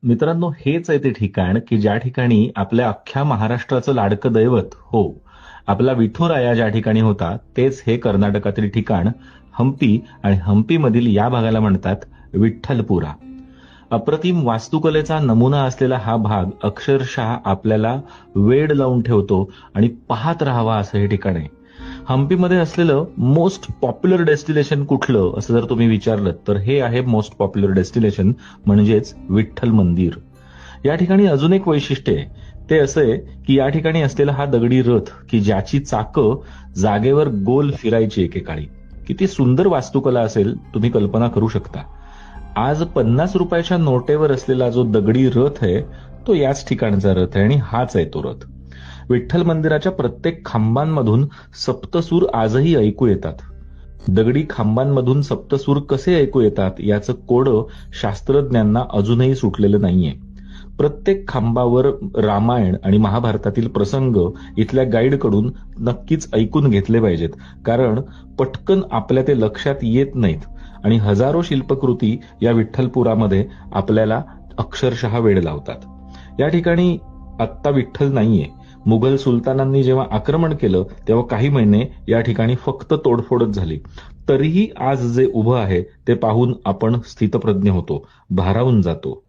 मित्रांनो, हेच आहे ते ठिकाण की ज्या ठिकाणी आपल्या अख्ख्या महाराष्ट्राचं लाडकं दैवत, हो, आपला विठुराया ज्या ठिकाणी होता तेच हे कर्नाटकातील ठिकाण हंपी. आणि हंपीमधील या भागाला म्हणतात विठ्ठलपुरा. अप्रतिम वास्तुकलेचा नमुना असलेला हा भाग अक्षरशः आपल्याला वेड लावून ठेवतो आणि पाहत राहावा असं हे ठिकाण आहे. हंपीमध्ये असलेलं मोस्ट पॉप्युलर डेस्टिनेशन कुठलं असं जर तुम्ही विचारलं तर हे आहे मोस्ट पॉप्युलर डेस्टिनेशन, म्हणजेच विठ्ठल मंदिर. या ठिकाणी अजून एक वैशिष्ट्य आहे. ते असं आहे की या ठिकाणी असलेला हा दगडी रथ की ज्याची चाकं जागेवर गोल फिरायची एकेकाळी. किती सुंदर वास्तुकला असेल तुम्ही कल्पना करू शकता. आज 50 रुपयाच्या नोटेवर असलेला जो दगडी रथ आहे तो याच ठिकाणचा रथ आहे आणि हाच आहे तो रथ. विठ्ठल मंदिराच्या प्रत्येक खांबांमधून सप्तसूर आजही ऐकू येतात. दगडी खांबांमधून सप्तसूर कसे ऐकू येतात याचं कोडं शास्त्रज्ञांना अजूनही सुटलेलं नाहीये. प्रत्येक खांबावर रामायण आणि महाभारतातील प्रसंग इथल्या गाईडकडून नक्कीच ऐकून घेतले पाहिजेत, कारण पटकन आपल्या ते लक्षात येत नाहीत आणि हजारो शिल्पकृती या विठ्ठलपुरामध्ये आपल्याला अक्षरशः वेड लावतात. या ठिकाणी आत्ता विठ्ठल नाहीये. मुघल सुलतानांनी जेव्हा आक्रमण केलं तेव्हा काही महिने या ठिकाणी फक्त तोडफोडच झाली. तरीही आज जे उभं आहे ते पाहून आपण स्थितप्रज्ञ होतो, भारावून जातो.